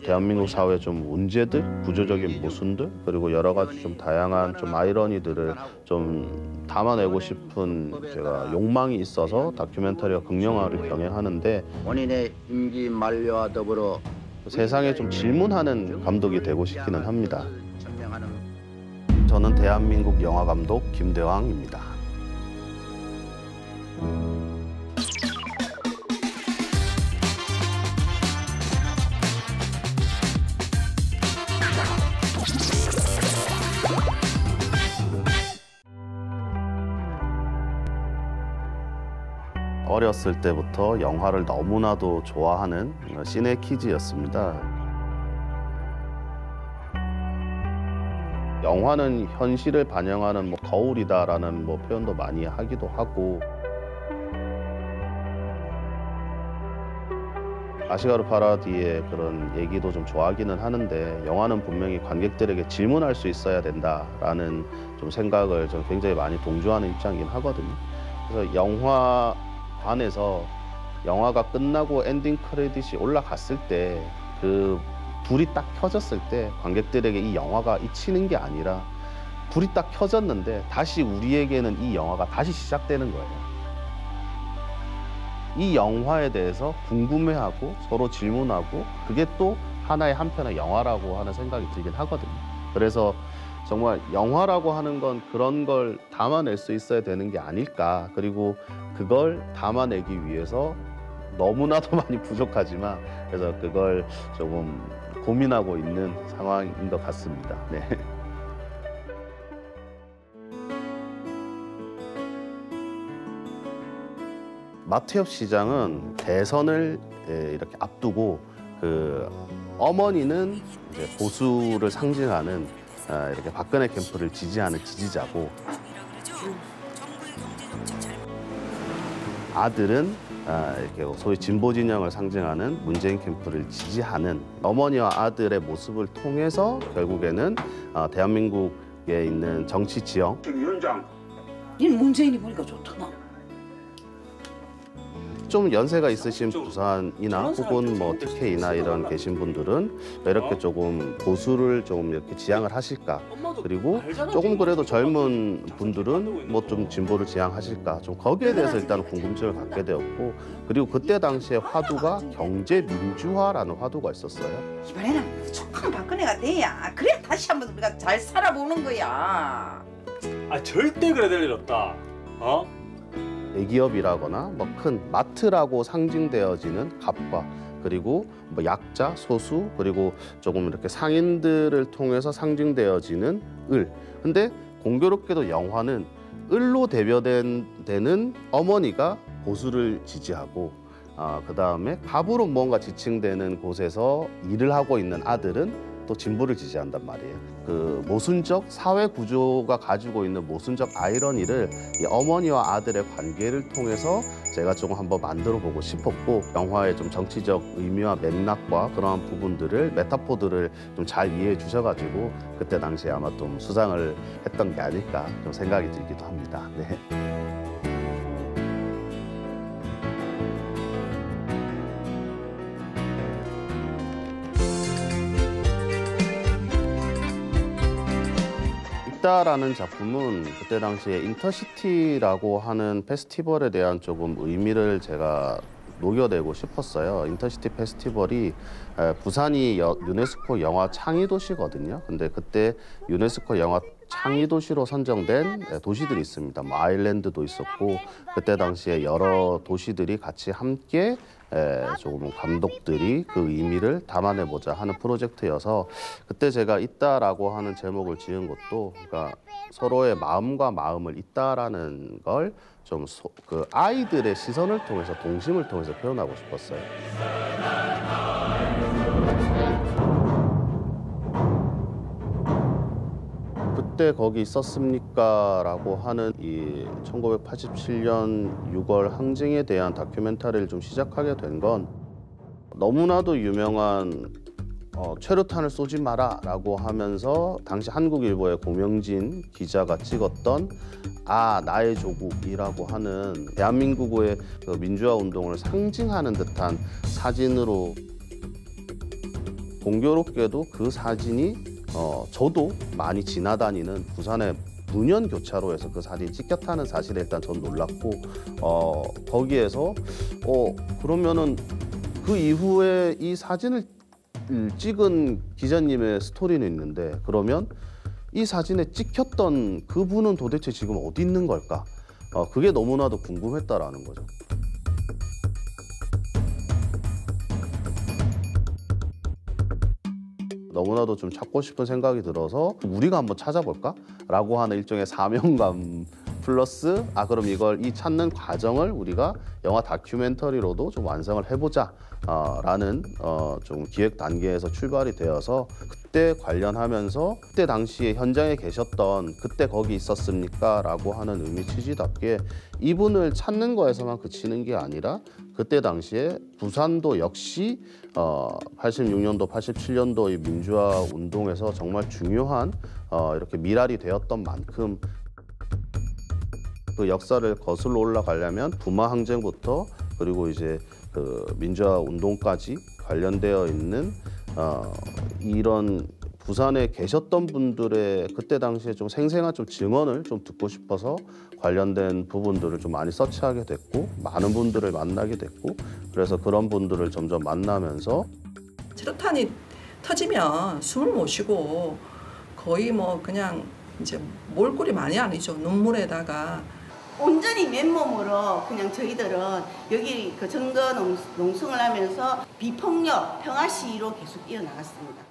대한민국 사회의 좀 문제들, 구조적인 모순들, 그리고 여러 가지 좀 다양한 좀 아이러니들을 좀 담아내고 싶은 제가 욕망이 있어서 다큐멘터리와 극영화를 병행하는데 본인의 임기 만료와 더불어 세상에 좀 질문하는 감독이 되고 싶기는 합니다. 저는 대한민국 영화 감독 김대왕입니다. 어렸을 때부터 영화를 너무나도 좋아하는 시네키즈였습니다. 영화는 현실을 반영하는 거울이다라는 표현도 많이 하기도 하고, 아시가르 파라디의 그런 얘기도 좀 좋아하기는 하는데, 영화는 분명히 관객들에게 질문할 수 있어야 된다라는 좀 생각을 저는 굉장히 많이 동조하는 입장이긴 하거든요. 그래서 영화관에서 영화가 끝나고 엔딩 크레딧이 올라갔을 때 그 불이 딱 켜졌을 때 관객들에게 이 영화가 잊히는 게 아니라 불이 딱 켜졌는데 다시 우리에게는 이 영화가 다시 시작되는 거예요. 이 영화에 대해서 궁금해하고 서로 질문하고, 그게 또 하나의 한편의 영화라고 하는 생각이 들긴 하거든요. 그래서 정말 영화라고 하는 건 그런 걸 담아낼 수 있어야 되는 게 아닐까. 그리고 그걸 담아내기 위해서 너무나도 많이 부족하지만, 그래서 그걸 조금 고민하고 있는 상황인 것 같습니다. 네. 마트협 시장은 대선을 이렇게 앞두고 어머니는 이제 보수를 상징하는 이렇게 박근혜 캠프를 지지하는 지지자고, 아들은 이렇게 소위 진보 진영을 상징하는 문재인 캠프를 지지하는, 어머니와 아들의 모습을 통해서 결국에는 대한민국에 있는 정치 지형. 위원장, 닌 문재인이 보니까 좋더만. 좀 연세가 있으신 부산이나 혹은 TK나 이런 계신 분들은 왜 이렇게 조금 보수를 좀 이렇게 지향을 하실까? 그리고 조금 그래도 젊은 분들은 좀 진보를 지향하실까? 좀 거기에 대해서 일단 궁금증을 갖게 되었고, 그리고 그때 당시에 화두가 경제 민주화라는 화두가 있었어요. 이번에는 무조건 박근혜가 돼야 그래 다시 한번 우리가 잘 살아보는 거야. 아 절대 그래 될 일 없다. 대기업이라거나 큰 마트라고 상징되어지는 갑과, 그리고 약자, 소수, 그리고 조금 이렇게 상인들을 통해서 상징되어지는 을. 근데 공교롭게도 영화는 을로 대변되는 어머니가 보수를 지지하고, 그 다음에 갑으로 뭔가 지칭되는 곳에서 일을 하고 있는 아들은 또 진보를 지지한단 말이에요. 그 모순적 사회 구조가 가지고 있는 모순적 아이러니를 이 어머니와 아들의 관계를 통해서 제가 조금 한번 만들어 보고 싶었고, 영화의 좀 정치적 의미와 맥락과 그러한 부분들을, 메타포들을 좀 잘 이해해 주셔가지고 그때 당시에 아마 좀 수상을 했던 게 아닐까 좀 생각이 들기도 합니다. 네. 라는 작품은 그때 당시에 인터시티라고 하는 페스티벌에 대한 조금 의미를 제가 녹여내고 싶었어요. 인터시티 페스티벌이 부산이 유네스코 영화 창의 도시거든요. 근데 그때 유네스코 영화 창의 도시로 선정된 도시들이 있습니다. 아일랜드도 있었고, 그때 당시에 여러 도시들이 같이 함께 조금 감독들이 그 의미를 담아내보자 하는 프로젝트여서, 그때 제가 있다라고 하는 제목을 지은 것도, 그러니까 서로의 마음과 마음을 있다라는 걸 좀 그 아이들의 시선을 통해서, 동심을 통해서 표현하고 싶었어요. 그때 거기 있었습니까? 라고 하는 이 1987년 6월 항쟁에 대한 다큐멘터리를 좀 시작하게 된 건, 너무나도 유명한 최루탄을 쏘지 마라 라고 하면서 당시 한국일보의 고명진 기자가 찍었던 나의 조국이라고 하는 대한민국의 그 민주화 운동을 상징하는 듯한 사진으로 공교롭게도 그 사진이 저도 많이 지나다니는 부산의 문현 교차로에서 그 사진이 찍혔다는 사실에 일단 전 놀랐고 거기에서 그러면은 그 이후에 이 사진을 찍은 기자님의 스토리는 있는데 그러면 이 사진에 찍혔던 그분은 도대체 지금 어디 있는 걸까? 그게 너무나도 궁금했다라는 거죠. 너무나도 좀 찾고 싶은 생각이 들어서 우리가 한번 찾아볼까? 라고 하는 일종의 사명감 플러스 그럼 이 찾는 과정을 우리가 영화 다큐멘터리로도 좀 완성을 해보자 라는 좀 기획 단계에서 출발이 되어서 그때 관련하면서 그때 당시에 현장에 계셨던 그때 거기 있었습니까? 라고 하는 의미 취지답게 이분을 찾는 거에서만 그치는 게 아니라 그때 당시에 부산도 역시 86년도, 87년도의 민주화 운동에서 정말 중요한 이렇게 미랄이 되었던 만큼 그 역사를 거슬러 올라가려면 부마 항쟁부터 그리고 이제 그 민주화 운동까지 관련되어 있는 이런 부산에 계셨던 분들의 그때 당시에 좀 생생한 좀 증언을 좀 듣고 싶어서 관련된 부분들을 좀 많이 서치하게 됐고 많은 분들을 만나게 됐고 그래서 그런 분들을 점점 만나면서 체류탄이 터지면 숨을 못 쉬고 거의 뭐 그냥 이제 몰골이 많이 아니죠. 눈물에다가 온전히 맨몸으로 그냥 저희들은 여기 그 정거 농성을 하면서 비폭력 평화 시위로 계속 이어나갔습니다.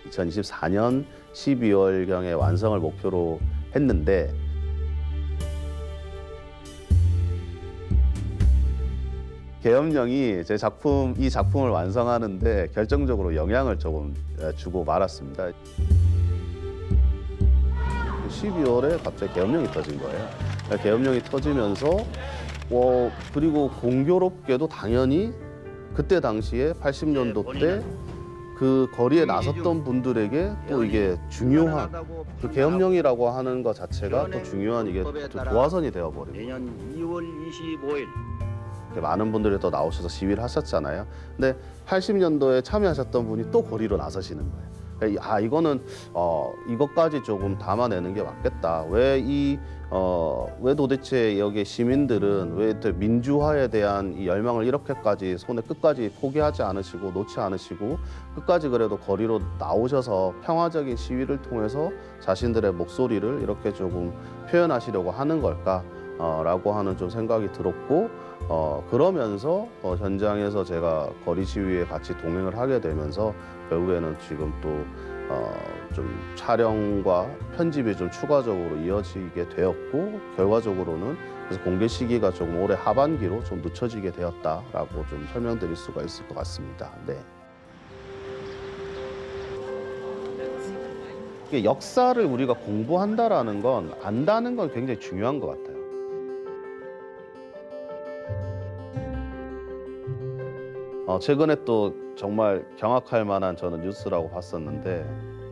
2024년 12월경에 완성을 목표로 했는데 계엄령이 제 이 작품을 완성하는데 결정적으로 영향을 조금 주고 말았습니다. 12월에 갑자기 계엄령이 터진 거예요. 계엄령이 터지면서 그리고 공교롭게도 당연히 그때 당시에 80년도 때 그 거리에 나섰던 분들에게 또 이게 중요한 그 계엄령이라고 하는 것 자체가 또 중요한 이게 또 도화선이 되어버린 거예요. 내년 2월 25일 많은 분들이 또 나오셔서 시위를 하셨잖아요. 근데 80년도에 참여하셨던 분이 또 거리로 나서시는 거예요. 이거는 이것까지 조금 담아내는 게 맞겠다. 왜 도대체 여기 시민들은 왜 민주화에 대한 이 열망을 이렇게까지 손에 끝까지 포기하지 않으시고 놓지 않으시고 끝까지 그래도 거리로 나오셔서 평화적인 시위를 통해서 자신들의 목소리를 이렇게 조금 표현하시려고 하는 걸까? 라고 하는 좀 생각이 들었고 그러면서 현장에서 제가 거리 시위에 같이 동행을 하게 되면서 결국에는 지금 또 좀 촬영과 편집이 좀 추가적으로 이어지게 되었고 결과적으로는 그래서 공개 시기가 조금 올해 하반기로 좀 늦춰지게 되었다라고 좀 설명드릴 수가 있을 것 같습니다. 네. 이게 역사를 우리가 공부한다라는 건 안다는 건 굉장히 중요한 것 같아요. 최근에 또 정말 경악할 만한 저는 뉴스라고 봤었는데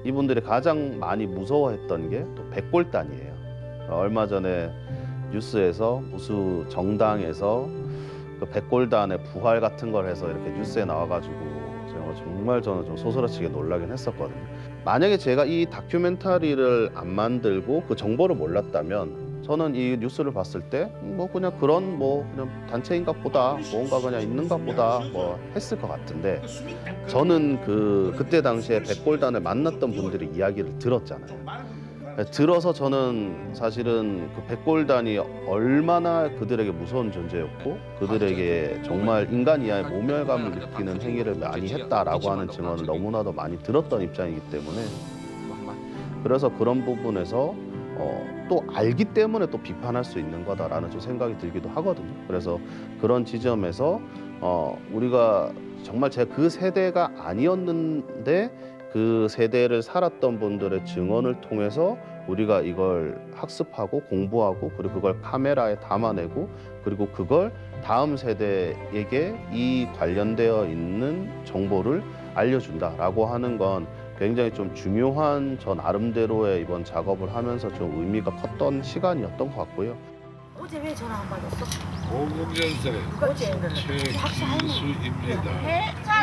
이분들이 가장 많이 무서워했던 게 또 백골단이에요. 얼마 전에 뉴스에서 무슨 정당에서 그 백골단의 부활 같은 걸 해서 이렇게 뉴스에 나와가지고 정말 저는 좀 소스라치게 놀라긴 했었거든요. 만약에 제가 이 다큐멘터리를 안 만들고 그 정보를 몰랐다면 저는 이 뉴스를 봤을 때 뭐 그냥 그런 뭐 그냥 단체인가 보다 뭔가 그냥 있는가 보다 뭐 했을 것 같은데 저는 그때 당시에 백골단을 만났던 분들의 이야기를 들었잖아요. 들어서 저는 사실은 그 백골단이 얼마나 그들에게 무서운 존재였고 그들에게 정말 인간 이하의 모멸감을 느끼는 행위를 많이 했다라고 하는 증언을 너무나도 많이 들었던 입장이기 때문에 그래서 그런 부분에서 또 알기 때문에 또 비판할 수 있는 거다라는 좀 생각이 들기도 하거든요. 그래서 그런 지점에서 우리가 정말 제가 그 세대가 아니었는데 그 세대를 살았던 분들의 증언을 통해서 우리가 이걸 학습하고 공부하고 그리고 그걸 카메라에 담아내고 그리고 그걸 다음 세대에게 이 관련되어 있는 정보를 알려준다라고 하는 건 굉장히 좀 중요한 저 나름대로의 이번 작업을 하면서 좀 의미가 컸던 시간이었던 것 같고요. 어제 왜 전화 안 받았어? 오국연설의 최기수입니다.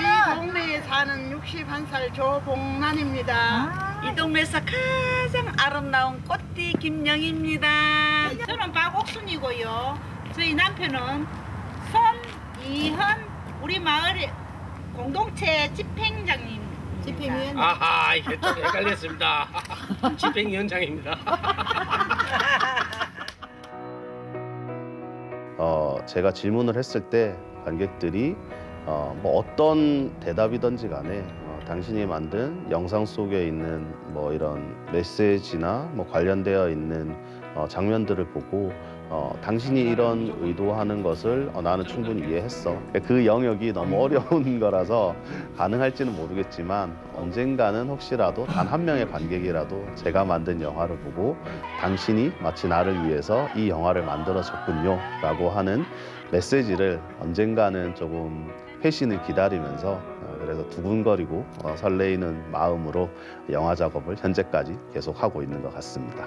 이 동네에 사는 61살 조봉란입니다. 이 동네에서 가장 아름다운 꽃띠 김영입니다. 저는 박옥순이고요. 저희 남편은 손이현 우리 마을의 공동체 집행장님. 집행위원. 아하, 이게 좀 헷갈렸습니다. 집행위원장입니다. 제가 질문을 했을 때 관객들이 뭐 어떤 대답이든지 간에 당신이 만든 영상 속에 있는 뭐 이런 메시지나 뭐 관련되어 있는 장면들을 보고 당신이 이런 의도하는 것을 나는 충분히 이해했어. 그 영역이 너무 어려운 거라서 가능할지는 모르겠지만 언젠가는 혹시라도 단 한 명의 관객이라도 제가 만든 영화를 보고 당신이 마치 나를 위해서 이 영화를 만들어줬군요 라고 하는 메시지를 언젠가는 조금 회신을 기다리면서 그래서 두근거리고 설레이는 마음으로 영화 작업을 현재까지 계속하고 있는 것 같습니다.